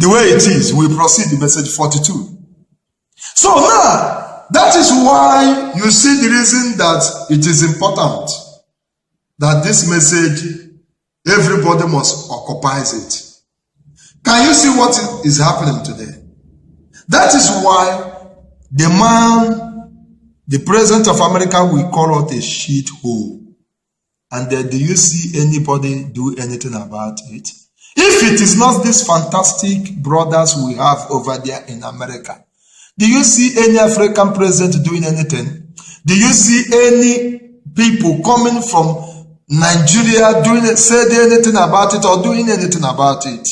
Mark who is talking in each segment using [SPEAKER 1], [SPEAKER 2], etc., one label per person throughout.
[SPEAKER 1] the way it is, we proceed the message 42. So now, that is why you see the reason that it is important that this message, everybody must occupy it. Can you see what is happening today? That is why the man, the president of America, will call it a shit hole. And then do you see anybody do anything about it? If it is not these fantastic brothers we have over there in America, do you see any African president doing anything? Do you see any people coming from Nigeria saying anything about it or doing anything about it?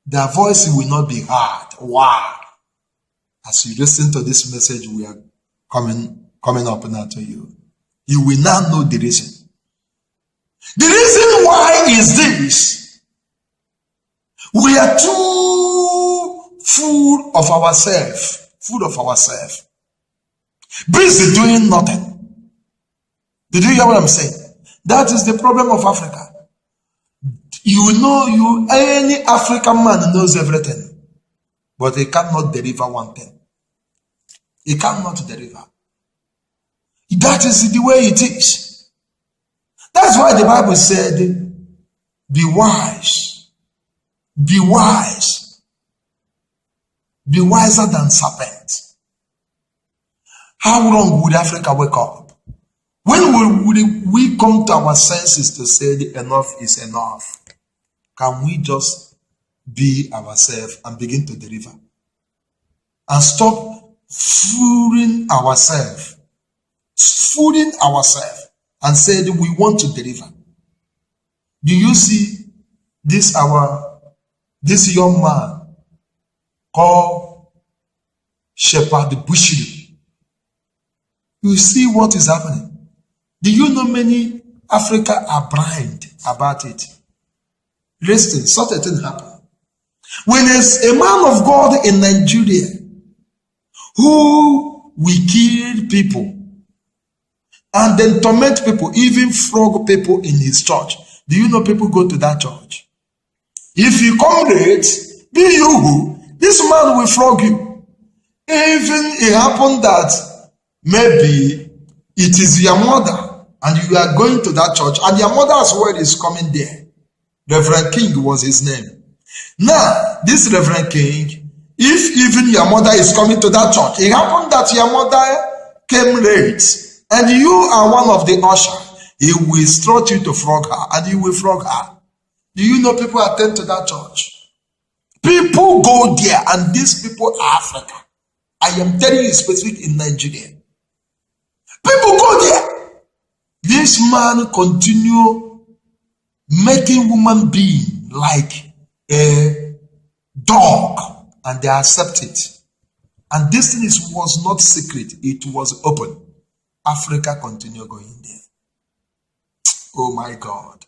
[SPEAKER 1] Their voice will not be heard. Why? As you listen to this message, we are coming up now to you. You will now know the reason. The reason why is this. We are too full of ourselves. Busy doing nothing. Did you hear what I'm saying? That is the problem of Africa. Any African man knows everything, but he cannot deliver one thing. He cannot deliver. That is the way it is. That's why the Bible said, be wise. Be wise. Be wiser than serpents. How long would Africa wake up? When will we come to our senses to say enough is enough? Can we just be ourselves and begin to deliver? And stop fooling ourselves. And say that we want to deliver. Do you see this young man called Shepherd Bushiri? You see what is happening. Do you know many Africa are blind about it? Listen, such a thing happened. When there's a man of God in Nigeria who will kill people and then torment people, even flog people in his church. Do you know people go to that church? If you come late, be you who, this man will flog you. Even it happened that maybe it is your mother and you are going to that church and your mother as well is coming there. Reverend King was his name. Now, this Reverend King, if even your mother is coming to that church, it happened that your mother came late and you are one of the ushers, he will instruct you to flog her and you will flog her. Do you know people attend to that church? People go there and these people are Africa. I am telling you specific in Nigeria. People go there. This man continue making human being like a dog and they accept it. And this thing was not secret, it was open. Africa continue going there. Oh my God.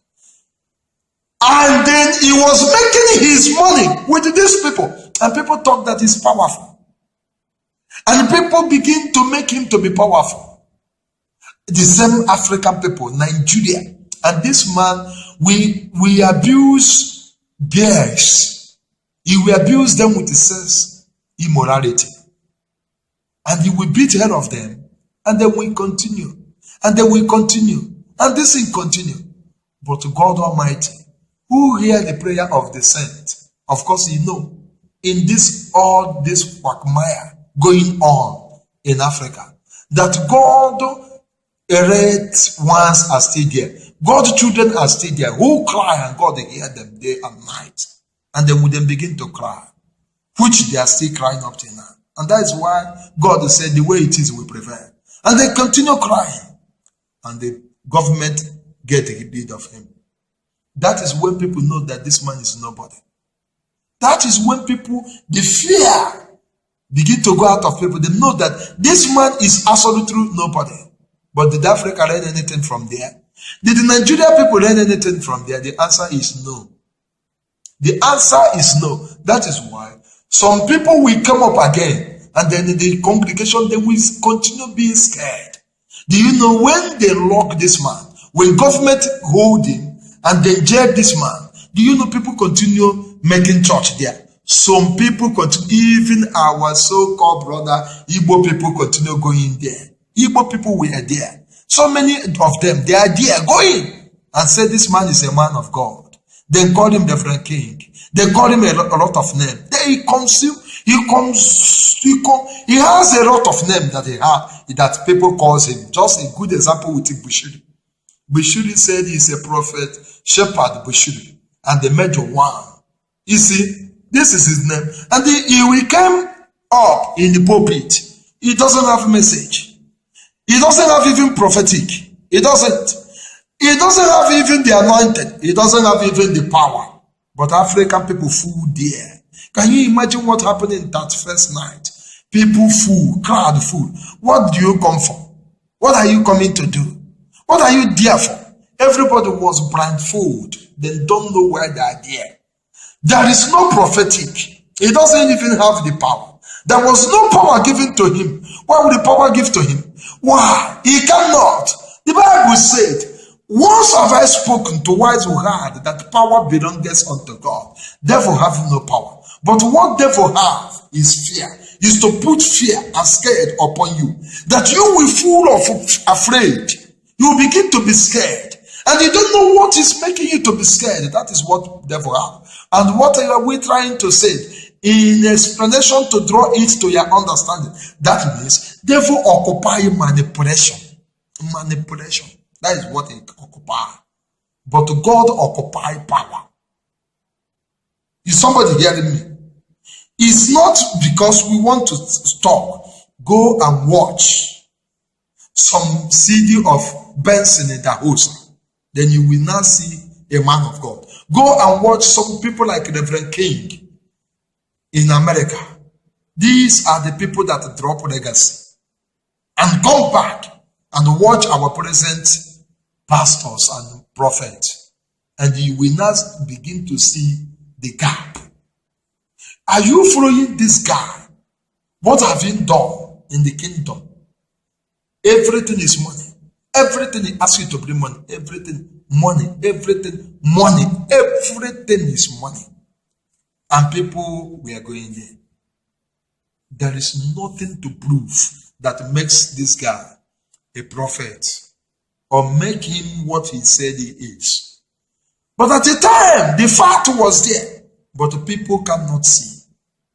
[SPEAKER 1] And then he was making his money with these people. And people talk that he's powerful. And people begin to make him to be powerful. The same African people, Nigeria. And this man, we abuse bears. He will abuse them with sex immorality. And he will beat head of them. And then we continue. And then we continue. And this thing continue. But God Almighty, who hear the prayer of the saint, of course you know, in this quagmire going on in Africa, that God elect ones are still there. God's children are still there who cry and God hear them day and night. And then we then begin to cry, which they are still crying up till now. And that is why God said the way it is will prevail. And they continue crying. And the government get rid of him. That is when people know that this man is nobody. That is when people, the fear begin to go out of people. They know that this man is absolutely nobody. But did Africa learn anything from there? Did the Nigerian people learn anything from there? The answer is no. The answer is no. That is why some people will come up again. And then the congregation, they will continue being scared. Do you know when they lock this man, when government hold him and they jail this man, do you know people continue making church there. Some people continue, even our so-called brother, Igbo people continue going there. Igbo people were there. So many of them, they are there going and say this man is a man of God. They call him the Reverend King. They call him a lot of names. Then he has a lot of names that people calls him. Just a good example with Bushiri. Bushiri said he's a prophet, Shepherd Bushiri, and the major one. You see, this is his name. And he came up in the pulpit. He doesn't have message. He doesn't have even prophetic. He doesn't have even the anointed. He doesn't have even the power. But African people full there. Can you imagine what happened in that first night? People full, crowd full. What do you come for? What are you coming to do? What are you there for? Everybody was blindfolded. They don't know why they are there. There is no prophetic. He doesn't even have the power. There was no power given to him. Why would the power give to him? Why? He cannot. The Bible said, once have I spoken to wise who heard that power belongs unto God. Devil have no power. But what devil have is fear. Is to put fear and scared upon you. That you will full of afraid. You will begin to be scared. And you don't know what is making you to be scared. That is what devil have. And what are we trying to say? In explanation to draw it to your understanding. That means devil occupy manipulation. Manipulation. That is what it occupies. But God occupy power. Is somebody hearing me? It's not because we want to stop. Go and watch some CD of Benson in Dahosa. Then you will not see a man of God. Go and watch some people like Reverend King in America. These are the people that drop legacy. And come back and watch our present pastors and prophets. And you will not begin to see the gap. Are you following this guy? What have you done in the kingdom? Everything is money. Everything he asks you to bring money. Everything money. Everything money. Everything is money. And people were going there. There is nothing to prove that makes this guy a prophet or make him what he said he is. But at the time, the fact was there. But people cannot see.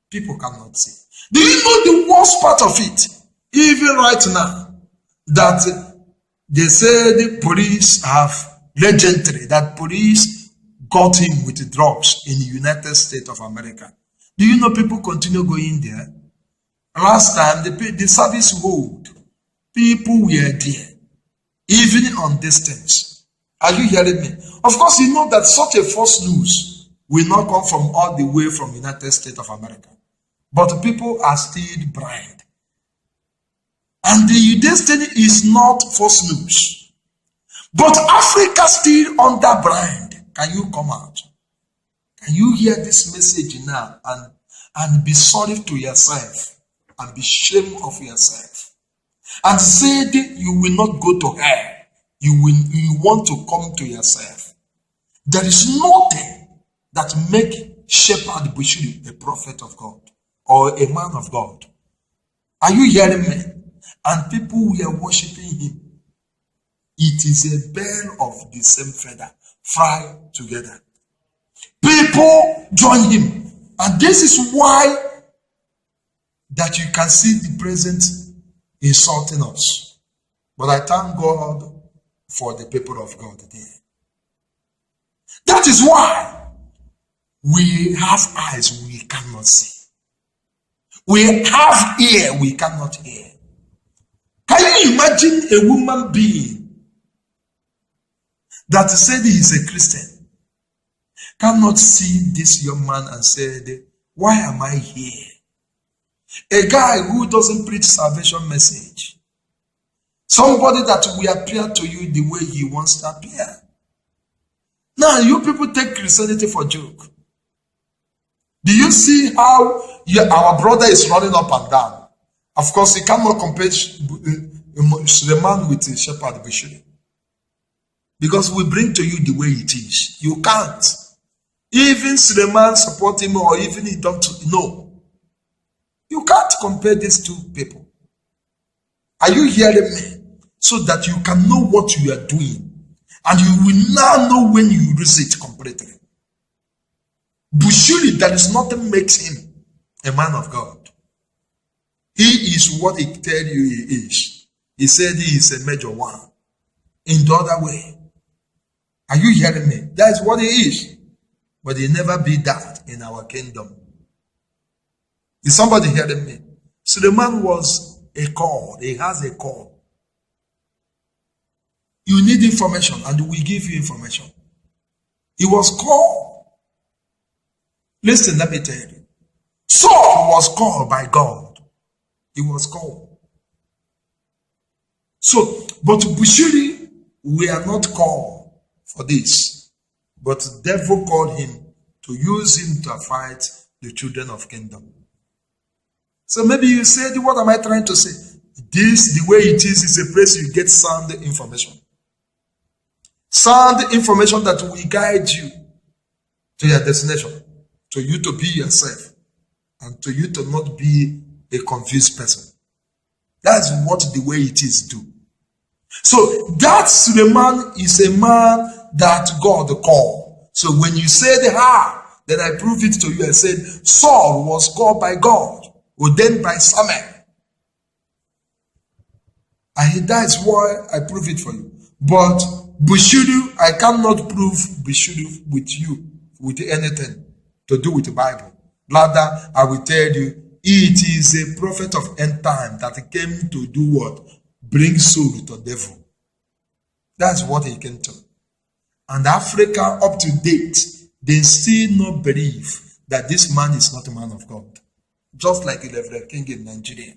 [SPEAKER 1] People cannot see. Do you know the worst part of it? Even right now, that they say the police have legendary, that police got him with drugs in the United States of America. Do you know people continue going there? Last time, the service hold, people were there, even on distance. Are you hearing me? Of course, you know that such a false news will not come from all the way from United States of America. But people are still blind. And the destiny is not false news. But Africa still under blind. Can you come out? Can you hear this message now and be sorry to yourself and be ashamed of yourself? And say that you will not go to hell. You want to come to yourself. There is nothing that make Shepherd Bushiri a prophet of God or a man of God. Are you hearing me? And people were worshiping him. It is a bird of the same feather, fly together. People join him. And this is why that you can see the present insulting us. But I thank God for the people of God there. That is why we have eyes we cannot see. We have ear we cannot hear. Can you imagine a woman being that said he is a Christian cannot see this young man and said, why am I here? A guy who doesn't preach salvation message. Somebody that will appear to you the way he wants to appear. Now, you people take Christianity for joke. Do you see how our brother is running up and down? Of course, he cannot compare Suleiman with Shepherd Bushiri. Because we bring to you the way it is. You can't. Even Suleiman support him, or even he don't know. You can't compare these two people. Are you hearing me? So that you can know what you are doing. And you will now know when you lose it completely. Bushiri, there is nothing makes him a man of God. He is what he tell you he is. He said he is a major one. In the other way. Are you hearing me? That is what he is. But he never be that in our kingdom. Is somebody hearing me? Suleiman was a call. He has a call. You need information, and we give you information. He was called. Listen, let me tell you. Saul was called by God. He was called. So, but Bushiri, we are not called for this. But the devil called him to use him to fight the children of kingdom. So maybe you said, what am I trying to say? This, the way it is a place you get sound information. Sound information that will guide you to your destination, to you to be yourself, and to you to not be a confused person. That's what the way it is do. So that Suleiman is a man that God called. So when you said then I prove it to you. I said Saul was called by God, ordained by Samuel. And that is why I prove it for you. But Bushiri, I cannot prove Bushiri with you, with anything to do with the Bible. Rather, I will tell you, it is a prophet of end time that came to do what? Bring soul to the devil. That's what he came to. And Africa, up to date, they still not believe that this man is not a man of God. Just like the Reverend King in Nigeria.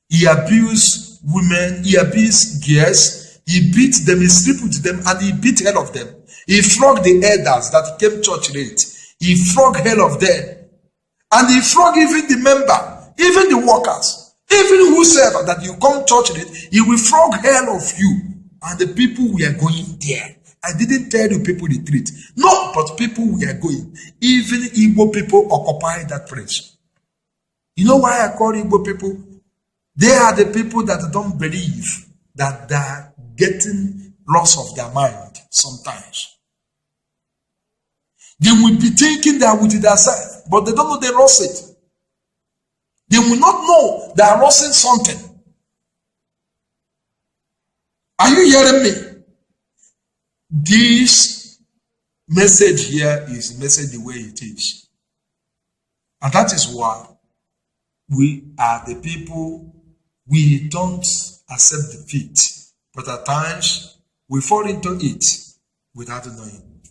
[SPEAKER 1] He abused women, he abused girls, he beat them, he slept with them, and he beat hell of them. He flogged the elders that came church late. He flogged hell of them. And he flogged even the member, even the workers, even whosoever that you come church late, he will flog hell of you. And the people we are going there. I didn't tell you people retreat. No, but people we are going. Even Igbo people occupy that place. You know why I call Igbo people? They are the people that don't believe that they are getting lost of their mind sometimes. They will be thinking they are with themselves, but they don't know they lost it. They will not know they are losing something. Are you hearing me? This message here is message the way it is. And that is why we are the people, we don't accept defeat. But at times, we fall into it without knowing.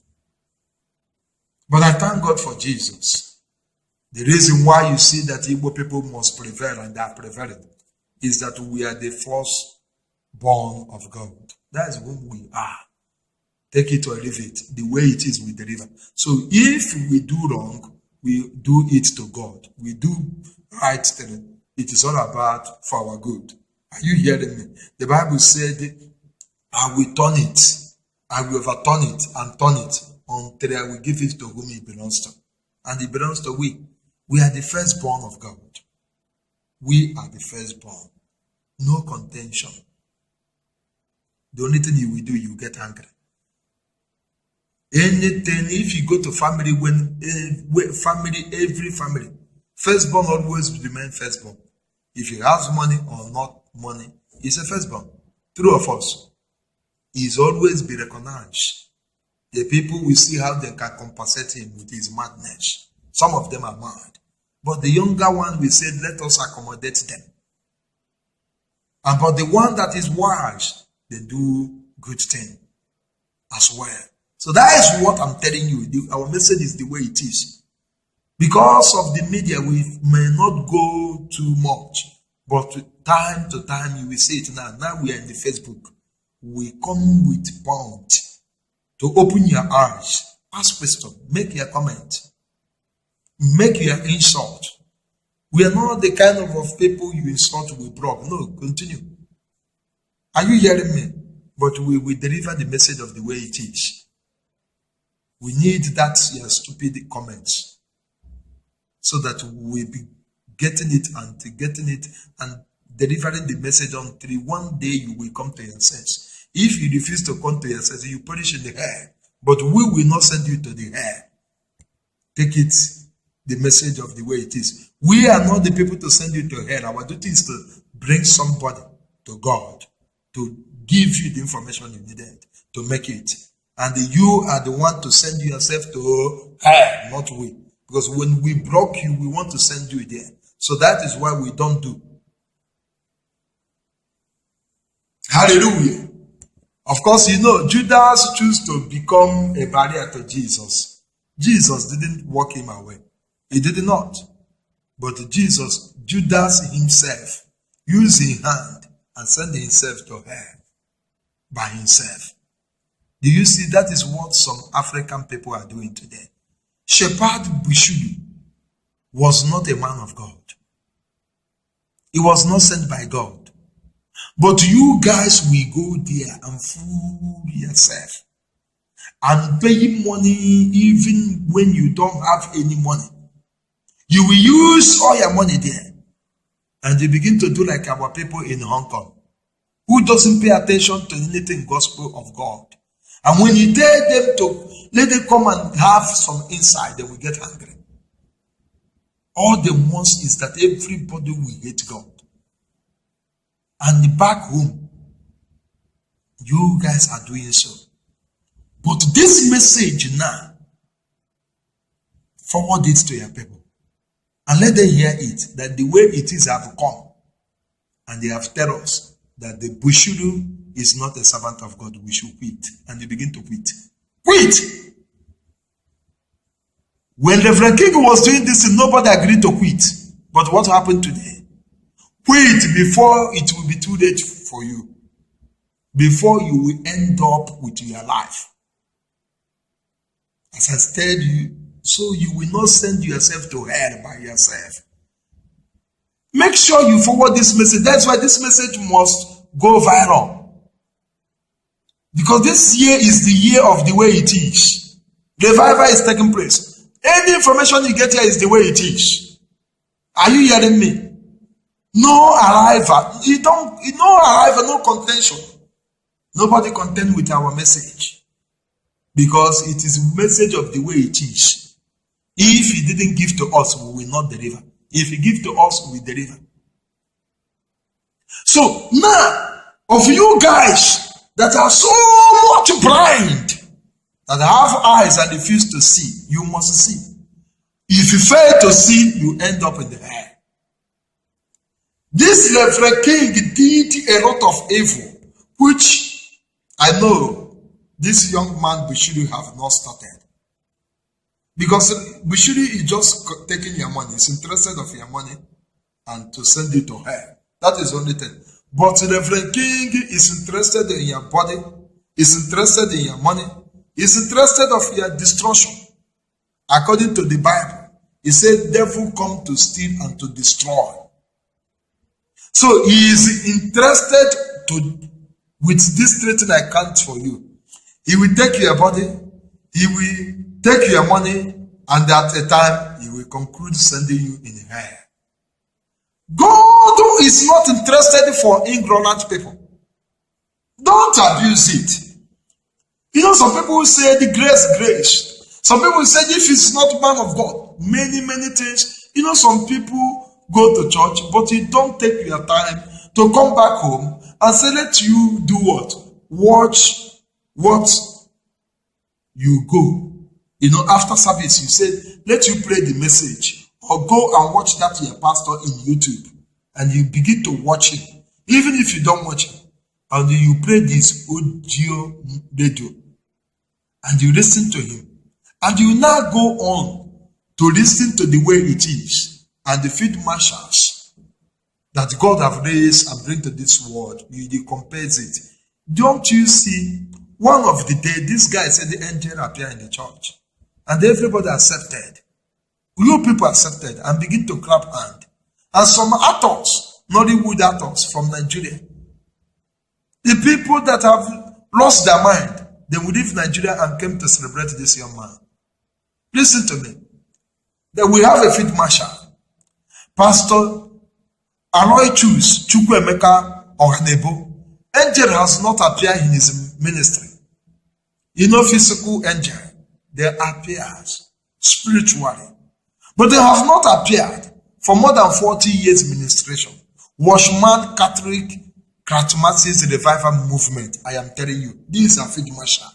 [SPEAKER 1] But I thank God for Jesus. The reason why you see that Igbo people must prevail, and they are prevailing, is that we are the firstborn of God. That is who we are. Take it or leave it. The way it is, we deliver. So if we do wrong, we do it to God. We do right thing. It is all about for our good. Are you hearing me? The Bible said, I will turn it. I will overturn it and turn it until I will give it to whom it belongs to. And it belongs to we. We are the firstborn of God. We are the firstborn. No contention. The only thing you will do, you get angry. Anything, if you go to family, every family, firstborn always remain firstborn. If he has money or not money, he's a firstborn. True or false? He's always be recognized. The people will see how they can compensate him with his madness. Some of them are mad. But the younger one will say, let us accommodate them. And but the one that is wise, they do good thing as well. So that is what I'm telling you. Our message is the way it is. Because of the media, we may not go too much. But time to time, you will see it now. Now we are in the Facebook. We come with point to open your eyes. Ask question. Make your comment. Make your insult. We are not the kind of people you insult with block. No, continue. Are you hearing me? But we will deliver the message of the way it is. We need that your stupid comments so that we be getting it and delivering the message until one day you will come to your sense. If you refuse to come to your sense, you perish in the air. But we will not send you to the air. Take it, the message of the way it is. We are not the people to send you to hell. Our duty is to bring somebody to God, to give you the information you needed to make it. And you are the one to send yourself to hell, not we. Because when we block you, we want to send you there. So that is why we don't do. Hallelujah. Of course, Judas chose to become a barrier to Jesus. Jesus didn't walk him away. He did not. But Judas himself used his hand and sent himself to hell by himself. Do you see? That is what some African people are doing today. Shepherd Bushudu was not a man of God. He was not sent by God. But you guys will go there and fool yourself and pay money even when you don't have any money. You will use all your money there. And you begin to do like our people in Hong Kong, who doesn't pay attention to anything gospel of God. And when you tell them to let them come and have some insight, they will get angry. All they want is that everybody will hate God. And back home, you guys are doing so. But this message now, forward it to your people. And let them hear it, that the way it is have come. And they have tell us that the Bushudu is not a servant of God. We should quit. And they begin to quit. Quit! When Reverend King was doing this, nobody agreed to quit. But what happened today? Quit before it will be too late for you. Before you will end up with your life. As I said, so you will not send yourself to hell by yourself. Make sure you forward this message. That's why this message must go viral. Because this year is the year of the way it is. Revival is taking place. Any information you get here is the way it is. Are you hearing me? No arrival. No arrival, no contention. Nobody contend with our message. Because it is a message of the way it is. If he didn't give to us, we will not deliver. If he give to us, we will deliver. So now, of you guys that are so much blind, that have eyes and refuse to see, you must see. If you fail to see, you end up in the air. This Reverend King did a lot of evil, which I know this young man Bushudu have not started. Because Bushudu is just taking your money. He's interested of your money and to send it to her. That is the only thing. But Reverend King is interested in your body, is interested in your money, is interested of your destruction. According to the Bible, he said, devil come to steal and to destroy. So he is interested with this threatening I count for you. He will take your body, he will take your money, and at a time he will conclude sending you in hell. God is not interested for ignorant people. Don't abuse it. Some people say the grace. Some people say if it's not man of God, many things. Some people go to church, but you don't take your time to come back home and say, let you do what? Watch what you go. After service, you said, let you play the message or go and watch that your pastor in YouTube. And you begin to watch him. Even if you don't watch him. And you play this audio radio. And you listen to him. And you now go on to listen to the way it is. And the field marshals that God have raised and bring to this world, you compares it. Don't you see, one of the day, this guy said the angel appeared in the church. And everybody accepted. You people accepted and begin to clap hand. And some actors, Nollywood actors from Nigeria, the people that have lost their mind, they would leave Nigeria and came to celebrate this young man. Listen to me. Then we have a field marshal, Pastor Aloysius Chukwuemeka Ohanebo. Angel has not appeared in his ministry. You know, physical angel, they appear spiritually, but they have not appeared for more than 40 years ministration. Watchman Catholic Charismatic Revival Movement. I am telling you, these are field marshal.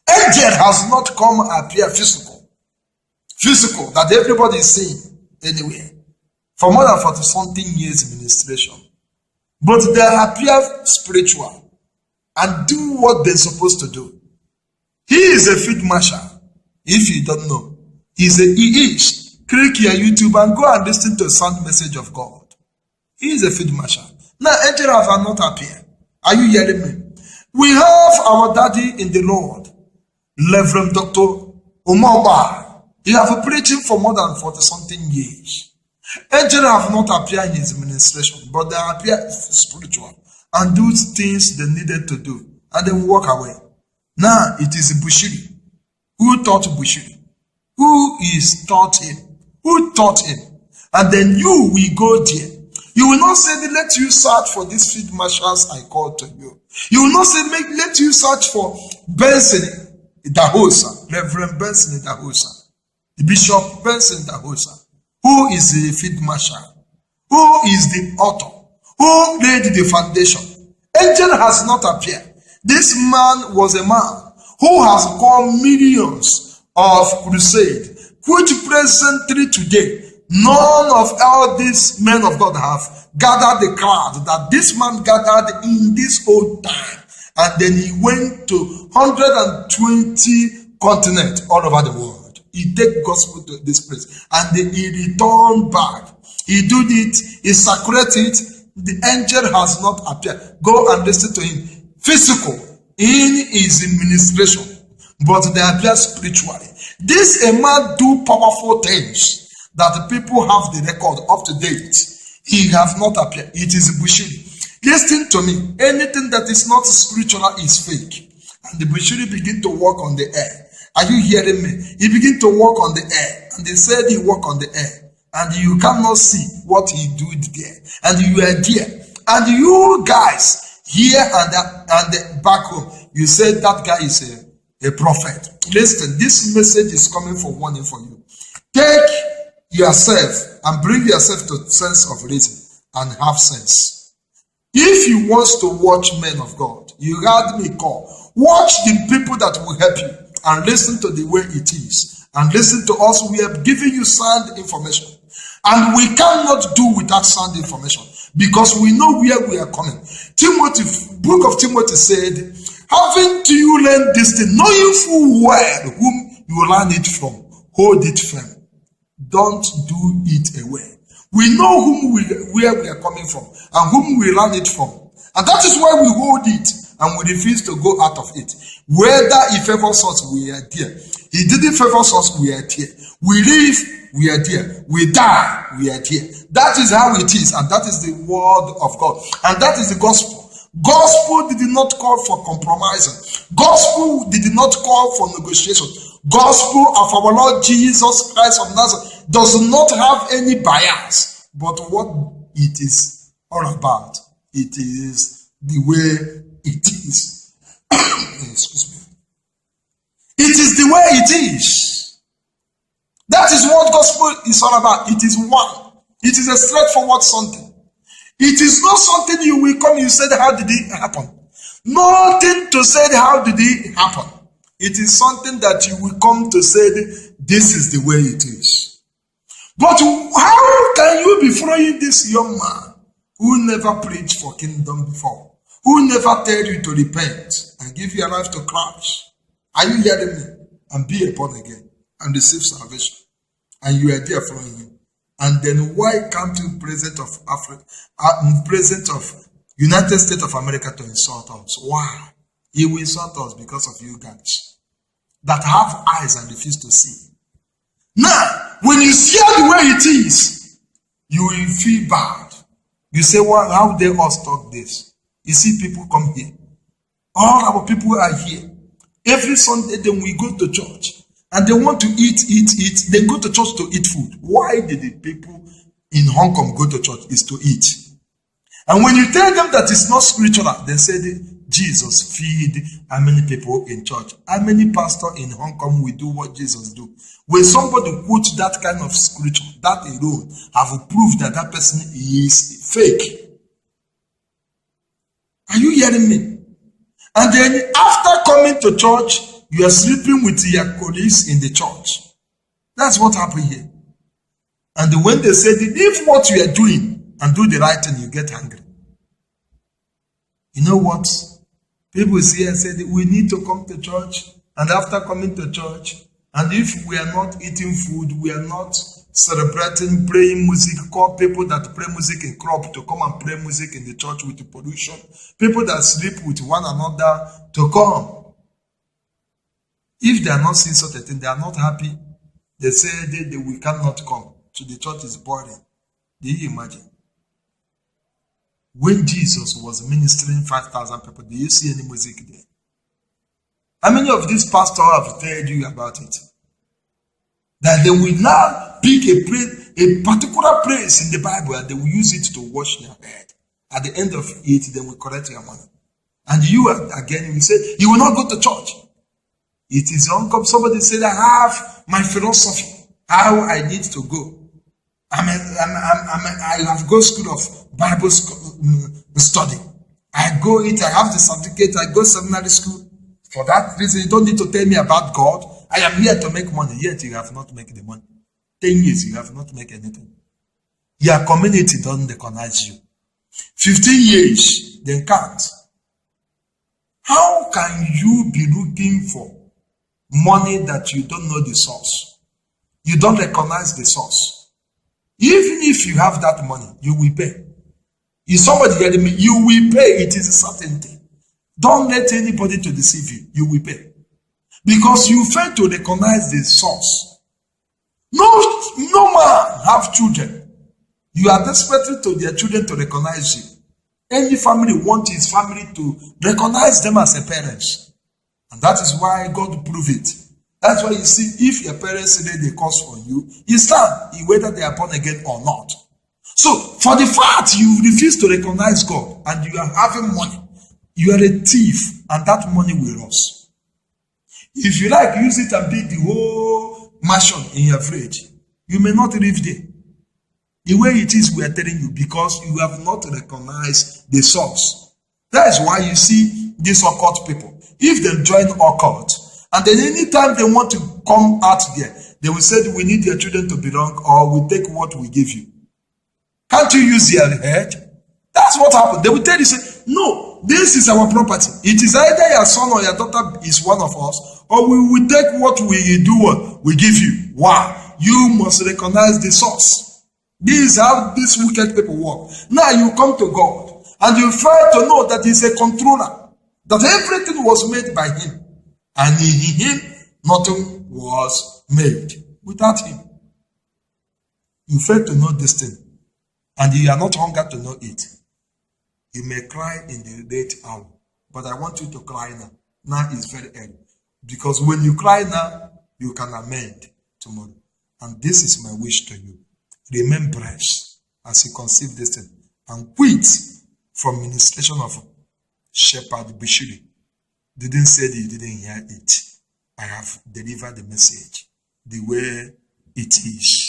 [SPEAKER 1] Angel has not come appear physical that everybody is seeing anywhere for more than 40 something years ministration, but they appear spiritual and do what they're supposed to do. He is a field marshal. If you don't know, he is. Click your YouTube and go and listen to a sound message of God. He is a field marshal. Now, angels have not appeared. Are you hearing me? We have our daddy in the Lord, Reverend Dr. Omar. He have preaching for more than 40 something years. Angels have not appeared in his administration, but they appear spiritual and do things they needed to do, and then walk away. Now it is Bushiri. Who taught Bushiri? Who is taught him? Who taught him? And then you will go there. You will not say, let you search for these field marshals I called to you. You will not say, let you search for Benson Idahosa, Reverend Benson Idahosa, the Bishop Benson Idahosa. Who is the field marshal? Who is the author? Who laid the foundation? Angel has not appeared. This man was a man who has called millions of crusade, which presently today, none of all these men of God have gathered the crowd that this man gathered in this old time. And then he went to 120 continents all over the world. He take gospel to this place and then he returned back. He did it, he saturated it. The angel has not appeared. Go and listen to him. Physical in his administration, but they appear spiritually. This a man do powerful things that the people have the record up to date. He have not appeared. It is Bushiri. Listen to me. Anything that is not spiritual is fake. And the Bushiri begin to walk on the air. Are you hearing me? He begin to walk on the air. And they said he walk on the air. And you cannot see what he did there. And you are there. And you guys here and the back home, you said that guy is a prophet. Listen, this message is coming for warning for you. Take yourself and bring yourself to sense of reason and have sense. If you want to watch men of God, you heard me call. Watch the people that will help you and listen to the way it is. And listen to us. We have given you sound information. And we cannot do without sound information because we know where we are coming. Timothy, book of Timothy said, having to you learn this thing, knowing full well whom you learn it from, hold it firm. Don't do it away. We know where we are coming from and whom we learn it from. And that is why we hold it and we refuse to go out of it. Whether he favors us, we are there. He didn't favor us, we are there. We live, we are there. We die, we are there. That is how it is, and that is the word of God. And that is the gospel. Gospel did not call for compromising. Gospel did not call for negotiation. Gospel of our Lord Jesus Christ of Nazareth does not have any bias, but what it is all about. It is the way it is. Excuse me. It is the way it is. That is what gospel is all about. It is one. It is a straightforward something. It is not something you will come, you said, how did it happen? Nothing to say, how did it happen? It is something that you will come to say, this is the way it is. But how can you be following this young man who never preached for kingdom before, who never tell you to repent and give your life to Christ? Are you hearing me? And be born again and receive salvation. And you are there following him. And then why can't you president of Africa, president of United States of America to insult us? Why? He will insult us because of you guys that have eyes and refuse to see. Now, when you see the way it is, you will feel bad. You say, well, how dare us talk this? You see people come here. All our people are here. Every Sunday then we go to church. and they want to eat. They go to church to eat food. Why did the people in Hong Kong go to church? Is to eat. And when you tell them that it's not spiritual, they say Jesus feed how many people in church? How many pastors in Hong Kong will do what Jesus do? When somebody quotes that kind of scripture, that alone have proved that that person is fake. Are you hearing me? And then after coming to church, you are sleeping with your colleagues in the church. That's what happened here. And when they said, if what you are doing and do the right thing, you get angry. You know what? People see and say, we need to come to church. And after coming to church, and if we are not eating food, we are not celebrating, praying music, call people that play music in crop to come and play music in the church with the pollution. People that sleep with one another to come. If they are not seeing such a thing, they are not happy. They say we cannot come. So the church is boring. Do you imagine? When Jesus was ministering 5,000 people, do you see any music there? How many of these pastors have told you about it? That they will now pick a particular place in the Bible and they will use it to wash their head. At the end of it, they will correct your money. And you again will say, you will not go to church. It is uncommon. Somebody said, I have my philosophy, how I need to go. I have go school of Bible study. I go it, I have the certificate, I go seminary school. For that reason, you don't need to tell me about God. I am here to make money, yet you have not made the money. 10 years, you have not made anything. Your community doesn't recognize you. 15 years, they can't. How can you be looking for money that you don't know the source? You don't recognize the source. Even if you have that money, you will pay. Is somebody hearing me? You will pay. It is a certainty. Don't let anybody to deceive you. You will pay. Because you fail to recognize the source. No man have children. You are desperate to their children to recognize you. Any family wants his family to recognize them as a parents. And that is why God proved it. That's why you see, if your parents say they curse on you, you stand, whether they are born again or not. So, for the fact you refuse to recognize God and you are having money, you are a thief and that money will rust. If you like, use it and build the whole mansion in your fridge. You may not live there. The way it is, we are telling you, because you have not recognized the source. That is why you see these occult people. If they join occult, and then anytime they want to come out there, they will say, we need your children to belong, or we take what we give you. Can't you use your head? That's what happened. They will tell you, say, no, this is our property. It is either your son or your daughter is one of us, or we will take what we do, what we give you. Why? You must recognize the source. This is how these wicked people work. Now you come to God, and you try to know that He's a controller, that everything was made by Him, and in Him nothing was made without Him. You fail to know this thing, and you are not hungry to know it. You may cry in the late hour, but I want you to cry now. Now is very early, because when you cry now, you can amend tomorrow. And this is my wish to you. Remain blessed as you conceive this thing, and quit from ministration of Shepherd Bishiri. Didn't say that you didn't hear it. I have delivered the message the way it is.